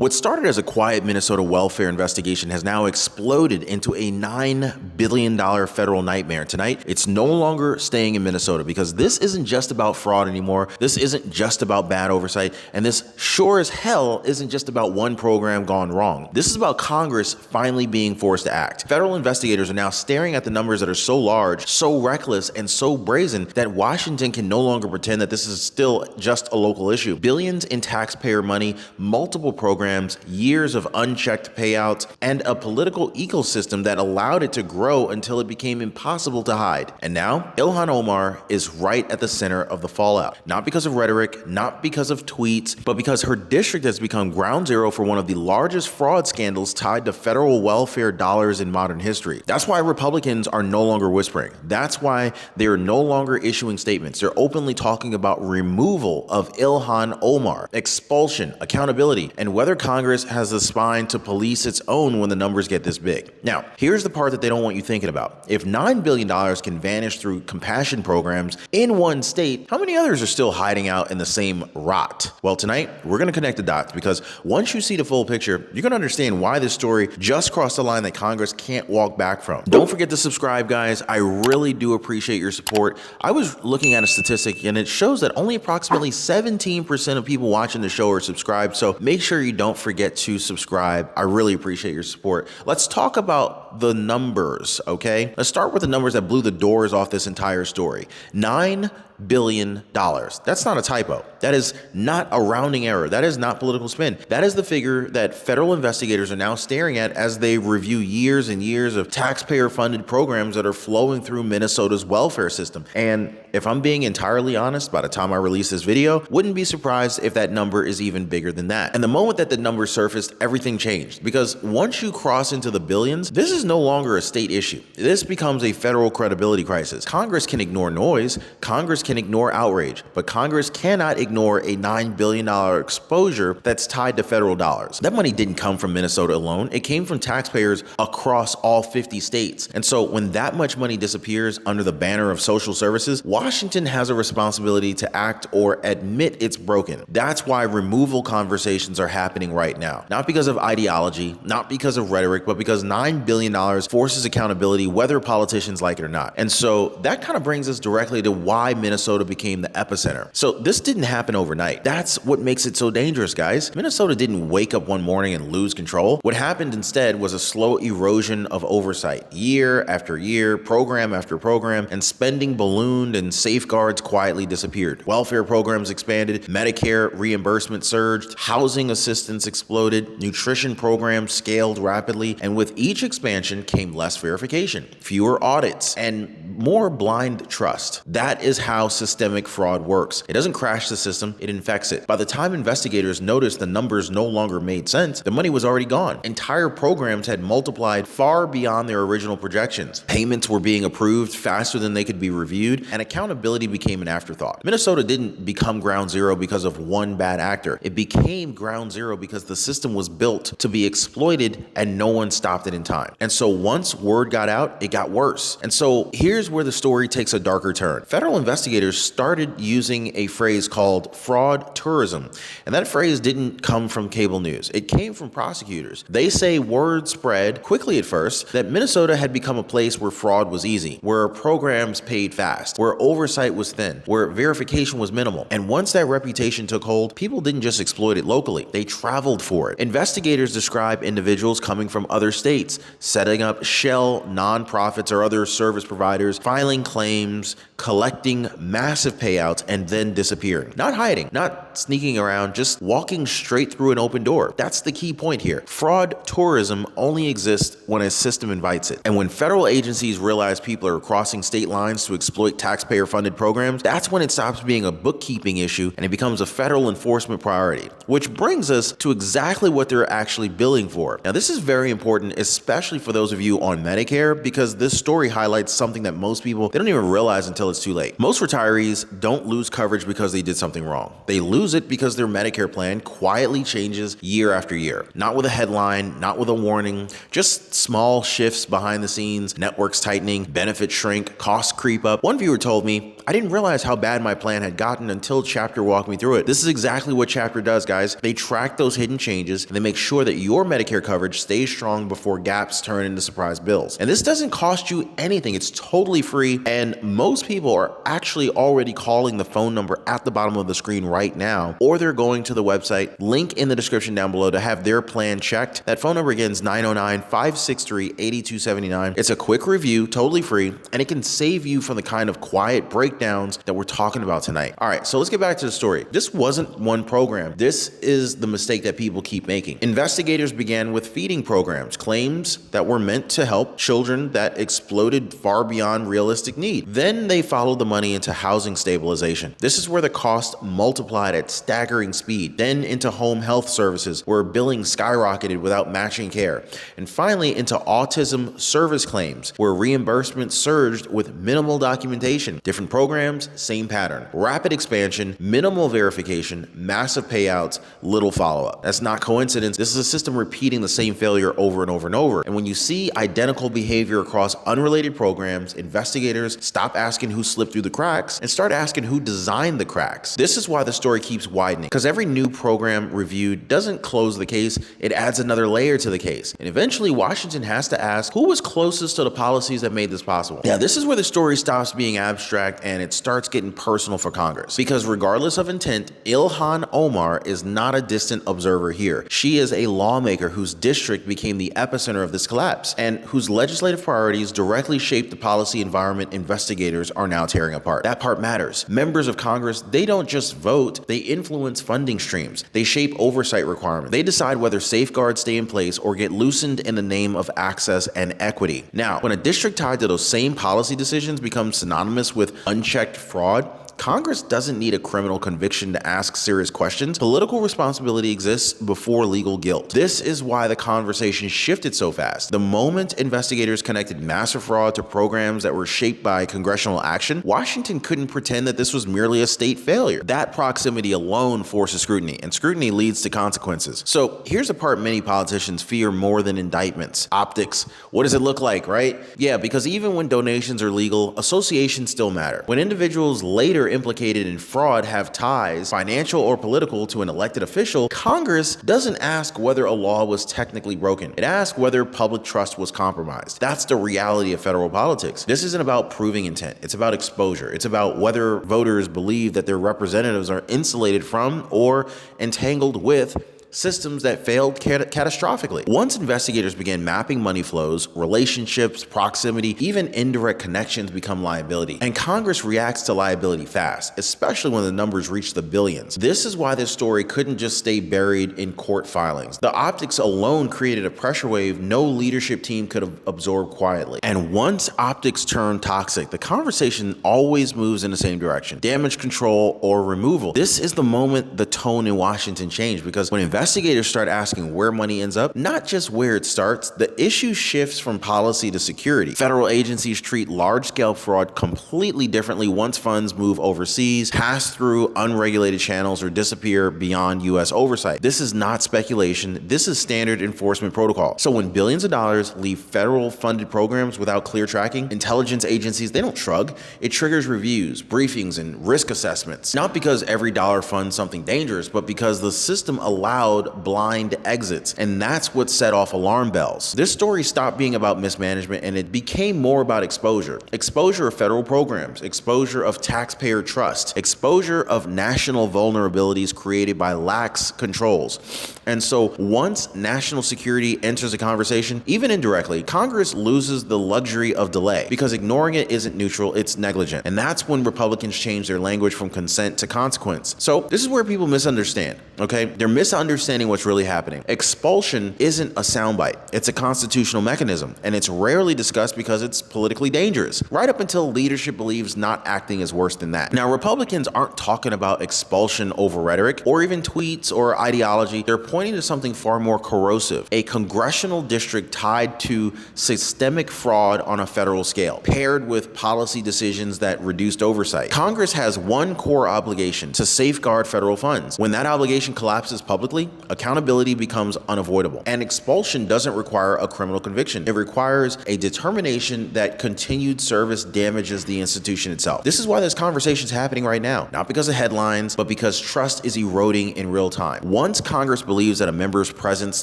What started as a quiet Minnesota welfare investigation has now exploded into a $9 billion federal nightmare. Tonight, it's no longer staying in Minnesota because this isn't just about fraud anymore. This isn't just about bad oversight. And this sure as hell isn't just about one program gone wrong. This is about Congress finally being forced to act. Federal investigators are now staring at the numbers that are so large, so reckless, and so brazen that Washington can no longer pretend that this is still just a local issue. Billions in taxpayer money, multiple programs, years of unchecked payouts, and a political ecosystem that allowed it to grow until it became impossible to hide. And now, Ilhan Omar is right at the center of the fallout. Not because of rhetoric, not because of tweets, but because her district has become ground zero for one of the largest fraud scandals tied to federal welfare dollars in modern history. That's why Republicans are no longer whispering. That's why they are no longer issuing statements. They're openly talking about removal of Ilhan Omar, expulsion, accountability, and whether Congress has the spine to police its own when the numbers get this big. Now, here's the part that they don't want you thinking about. If $9 billion can vanish through compassion programs in one state, how many others are still hiding out in the same rot? Well, tonight, we're going to connect the dots because once you see the full picture, you're going to understand why this story just crossed the line that Congress can't walk back from. Don't forget to subscribe, guys. I really do appreciate your support. I was looking at a statistic and it shows that only approximately 17% of people watching the show are subscribed, so make sure you don't forget to subscribe. I really appreciate your support. Let's talk about the numbers, okay? Let's start with the numbers that blew the doors off this entire story. $9 billion. That's not a typo. That is not a rounding error. That is not political spin. That is the figure that federal investigators are now staring at as they review years and years of taxpayer-funded programs that are flowing through Minnesota's welfare system. And if I'm being entirely honest, by the time I release this video, wouldn't be surprised if that number is even bigger than that. And the moment that the number surfaced, everything changed. Because once you cross into the billions, this is no longer a state issue. This becomes a federal credibility crisis. Congress can ignore noise. Congress can ignore outrage, but Congress cannot ignore a $9 billion exposure that's tied to federal dollars. That money didn't come from Minnesota alone. It came from taxpayers across all 50 states. And so when that much money disappears under the banner of social services, Washington has a responsibility to act or admit it's broken. That's why removal conversations are happening right now. Not because of ideology, not because of rhetoric, but because $9 billion forces accountability, whether politicians like it or not. And so that kind of brings us directly to why Minnesota became the epicenter. So this didn't happen overnight. That's what makes it so dangerous, guys. Minnesota didn't wake up one morning and lose control. What happened instead was a slow erosion of oversight. Year after year, program after program, and spending ballooned and safeguards quietly disappeared. Welfare programs expanded, Medicare reimbursement surged, housing assistance exploded, nutrition programs scaled rapidly, and with each expansion came less verification, fewer audits, and more blind trust. That is how systemic fraud works. It doesn't crash the system, it infects it. By the time investigators noticed the numbers no longer made sense, the money was already gone. Entire programs had multiplied far beyond their original projections. Payments were being approved faster than they could be reviewed, and accountability became an afterthought. Minnesota didn't become ground zero because of one bad actor. It became ground zero because the system was built to be exploited and no one stopped it in time. And so once word got out, it got worse. And so here's where the story takes a darker turn. Federal investigators started using a phrase called fraud tourism. And that phrase didn't come from cable news. It came from prosecutors. They say word spread quickly at first that Minnesota had become a place where fraud was easy, where programs paid fast, where oversight was thin, where verification was minimal. And once that reputation took hold, people didn't just exploit it locally. They traveled for it. Investigators describe individuals coming from other states, setting up shell nonprofits or other service providers, filing claims, collecting massive payouts, and then disappearing. Not hiding, not sneaking around, just walking straight through an open door. That's the key point here. Fraud tourism only exists when a system invites it. And when federal agencies realize people are crossing state lines to exploit taxpayer-funded programs, that's when it stops being a bookkeeping issue and it becomes a federal enforcement priority. Which brings us to exactly what they're actually billing for. Now, this is very important, especially for those of you on Medicare, because this story highlights something that most people, they don't even realize until it's too late. Most retirees don't lose coverage because they did something wrong. They lose it because their Medicare plan quietly changes year after year. Not with a headline, not with a warning, just small shifts behind the scenes, networks tightening, benefits shrink, costs creep up. One viewer told me, I didn't realize how bad my plan had gotten until Chapter walked me through it. This is exactly what Chapter does, guys. They track those hidden changes and they make sure that your Medicare coverage stays strong before gaps turn into surprise bills. And this doesn't cost you anything. It's totally free. And most people are actually already calling the phone number at the bottom of the screen right now, or they're going to the website, link in the description down below, to have their plan checked. That phone number again is 909-563-8279. It's a quick review, totally free, and it can save you from the kind of quiet breakdowns that we're talking about tonight. All right, so let's get back to the story. This wasn't one program. This is the mistake that people keep making. Investigators began with feeding programs, claims that were meant to help children that exploded far beyond realistic need. Then they followed the money into housing stabilization. This is where the cost multiplied at staggering speed. Then into home health services, where billing skyrocketed without matching care. And finally into autism service claims, where reimbursement surged with minimal documentation. Different programs, same pattern. Rapid expansion, minimal verification, massive payouts, little follow-up. That's not coincidence. This is a system repeating the same failure over and over and over. And when you see identical behavior across unrelated programs, investigators stop asking who slipped through the cracks and start asking who designed the cracks. This is why the story keeps widening, because every new program reviewed doesn't close the case, it adds another layer to the case. And eventually Washington has to ask who was closest to the policies that made this possible. Yeah, this is where the story stops being abstract and it starts getting personal for Congress. Because regardless of intent, Ilhan Omar is not a distant observer here. She is a lawmaker whose district became the epicenter of this collapse and whose legislative priorities directly shape the policy environment investigators are now tearing apart. That part matters. Members of Congress, they don't just vote, they influence funding streams. They shape oversight requirements. They decide whether safeguards stay in place or get loosened in the name of access and equity. Now, when a district tied to those same policy decisions becomes synonymous with unchecked fraud, Congress doesn't need a criminal conviction to ask serious questions. Political responsibility exists before legal guilt. This is why the conversation shifted so fast. The moment investigators connected massive fraud to programs that were shaped by congressional action, Washington couldn't pretend that this was merely a state failure. That proximity alone forces scrutiny, and scrutiny leads to consequences. So here's the part many politicians fear more than indictments: optics. What does it look like, right? Yeah, because even when donations are legal, associations still matter. When individuals later implicated in fraud have ties, financial or political, to an elected official, Congress doesn't ask whether a law was technically broken. It asks whether public trust was compromised. That's the reality of federal politics. This isn't about proving intent. It's about exposure. It's about whether voters believe that their representatives are insulated from or entangled with systems that failed catastrophically. Once investigators began mapping money flows, relationships, proximity, even indirect connections become liability. And Congress reacts to liability fast, especially when the numbers reach the billions. This is why this story couldn't just stay buried in court filings. The optics alone created a pressure wave no leadership team could have absorbed quietly. And once optics turn toxic, the conversation always moves in the same direction: damage control or removal. This is the moment the tone in Washington changed, because when investigators start asking where money ends up, not just where it starts, the issue shifts from policy to security. Federal agencies treat large-scale fraud completely differently once funds move overseas, pass through unregulated channels, or disappear beyond U.S. oversight. This is not speculation. This is standard enforcement protocol. So when billions of dollars leave federal-funded programs without clear tracking, intelligence agencies, they don't shrug. It triggers reviews, briefings, and risk assessments. Not because every dollar funds something dangerous, but because the system allowed blind exits, and that's what set off alarm bells. This story stopped being about mismanagement and it became more about exposure. Exposure of federal programs, exposure of taxpayer trust, exposure of national vulnerabilities created by lax controls. And so once national security enters the conversation, even indirectly, Congress loses the luxury of delay, because ignoring it isn't neutral, it's negligent. And that's when Republicans change their language from consent to consequence. So this is where people misunderstand, okay? They're misunderstanding understanding what's really happening. Expulsion isn't a soundbite. It's a constitutional mechanism, and it's rarely discussed because it's politically dangerous, right up until leadership believes not acting is worse than that. Now, Republicans aren't talking about expulsion over rhetoric or even tweets or ideology. They're pointing to something far more corrosive, a congressional district tied to systemic fraud on a federal scale, paired with policy decisions that reduced oversight. Congress has one core obligation: to safeguard federal funds. When that obligation collapses publicly, accountability becomes unavoidable. And expulsion doesn't require a criminal conviction. It requires a determination that continued service damages the institution itself. This is why this conversation is happening right now, not because of headlines, but because trust is eroding in real time. Once Congress believes that a member's presence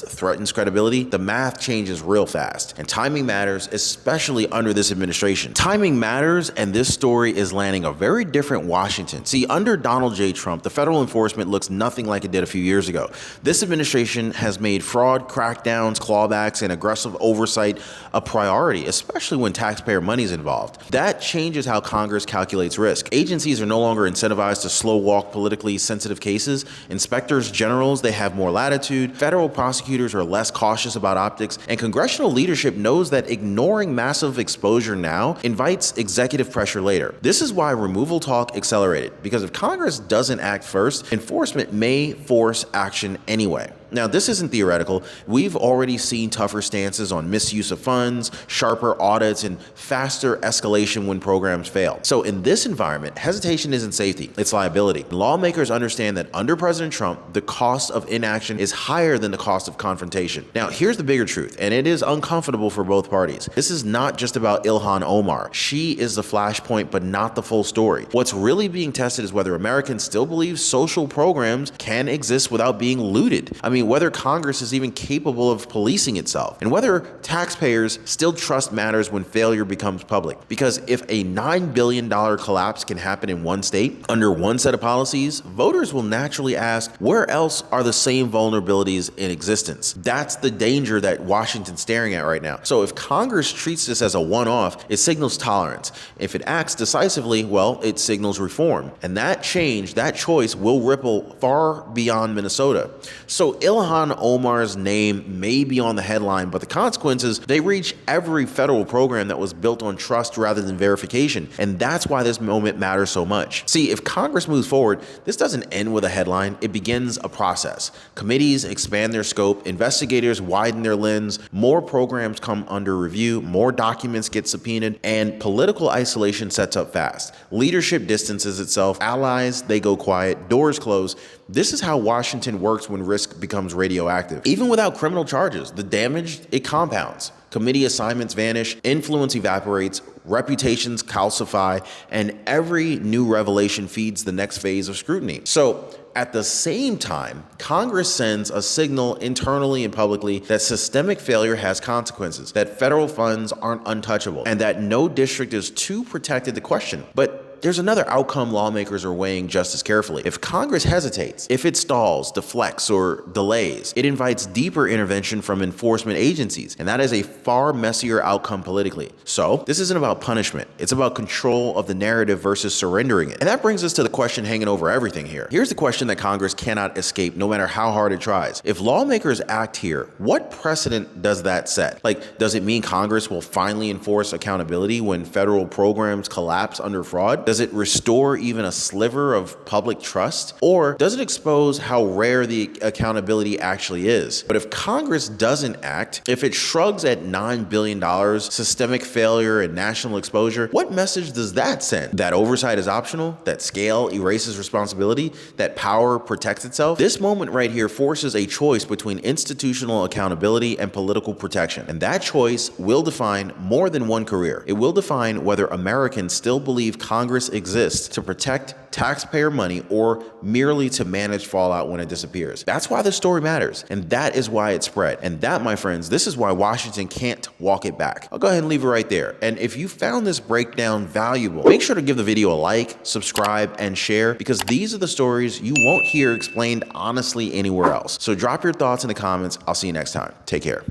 threatens credibility, the math changes real fast. And timing matters, especially under this administration. Timing matters, and this story is landing a very different Washington. See, under Donald J. Trump, the federal enforcement looks nothing like it did a few years ago. This administration has made fraud, crackdowns, clawbacks, and aggressive oversight a priority, especially when taxpayer money is involved. That changes how Congress calculates risk. Agencies are no longer incentivized to slow walk politically sensitive cases. Inspectors generals, they have more latitude. Federal prosecutors are less cautious about optics. And congressional leadership knows that ignoring massive exposure now invites executive pressure later. This is why removal talk accelerated, because if Congress doesn't act first, enforcement may force action anyway. Now, this isn't theoretical. We've already seen tougher stances on misuse of funds, sharper audits, and faster escalation when programs fail. So in this environment, hesitation isn't safety, it's liability. Lawmakers understand that under President Trump, the cost of inaction is higher than the cost of confrontation. Now, here's the bigger truth, and it is uncomfortable for both parties. This is not just about Ilhan Omar. She is the flashpoint, but not the full story. What's really being tested is whether Americans still believe social programs can exist without being looted. I mean, whether Congress is even capable of policing itself, and whether taxpayers still trust matters when failure becomes public. Because if a $9 billion collapse can happen in one state, under one set of policies, voters will naturally ask, where else are the same vulnerabilities in existence? That's the danger that Washington's staring at right now. So if Congress treats this as a one-off, it signals tolerance. If it acts decisively, well, it signals reform. And that change, that choice will ripple far beyond Minnesota. So Ilhan Omar's name may be on the headline, but the consequences, they reach every federal program that was built on trust rather than verification. And that's why this moment matters so much. See, if Congress moves forward, this doesn't end with a headline, it begins a process. Committees expand their scope, investigators widen their lens, more programs come under review, more documents get subpoenaed, and political isolation sets up fast. Leadership distances itself, allies, they go quiet, doors close. This is how Washington works when risk becomes radioactive. Even without criminal charges, the damage, it compounds. Committee assignments vanish, influence evaporates, reputations calcify, and every new revelation feeds the next phase of scrutiny. So, at the same time, Congress sends a signal internally and publicly that systemic failure has consequences, that federal funds aren't untouchable, and that no district is too protected to question. But there's another outcome lawmakers are weighing just as carefully. If Congress hesitates, if it stalls, deflects, or delays, it invites deeper intervention from enforcement agencies, and that is a far messier outcome politically. So, this isn't about punishment. It's about control of the narrative versus surrendering it. And that brings us to the question hanging over everything here. Here's the question that Congress cannot escape, no matter how hard it tries. If lawmakers act here, what precedent does that set? Like, does it mean Congress will finally enforce accountability when federal programs collapse under fraud? Does it restore even a sliver of public trust? Or does it expose how rare the accountability actually is? But if Congress doesn't act, if it shrugs at $9 billion, systemic failure, and national exposure, what message does that send? That oversight is optional? That scale erases responsibility? That power protects itself? This moment right here forces a choice between institutional accountability and political protection. And that choice will define more than one career. It will define whether Americans still believe Congress exists to protect taxpayer money or merely to manage fallout when it disappears. That's why this story matters, and that is why it spread. And that, my friends, this is why Washington can't walk it back. I'll go ahead and leave it right there. And if you found this breakdown valuable, make sure to give the video a like, subscribe, and share, because these are the stories you won't hear explained honestly anywhere else. So drop your thoughts in the comments. I'll see you next time. Take care.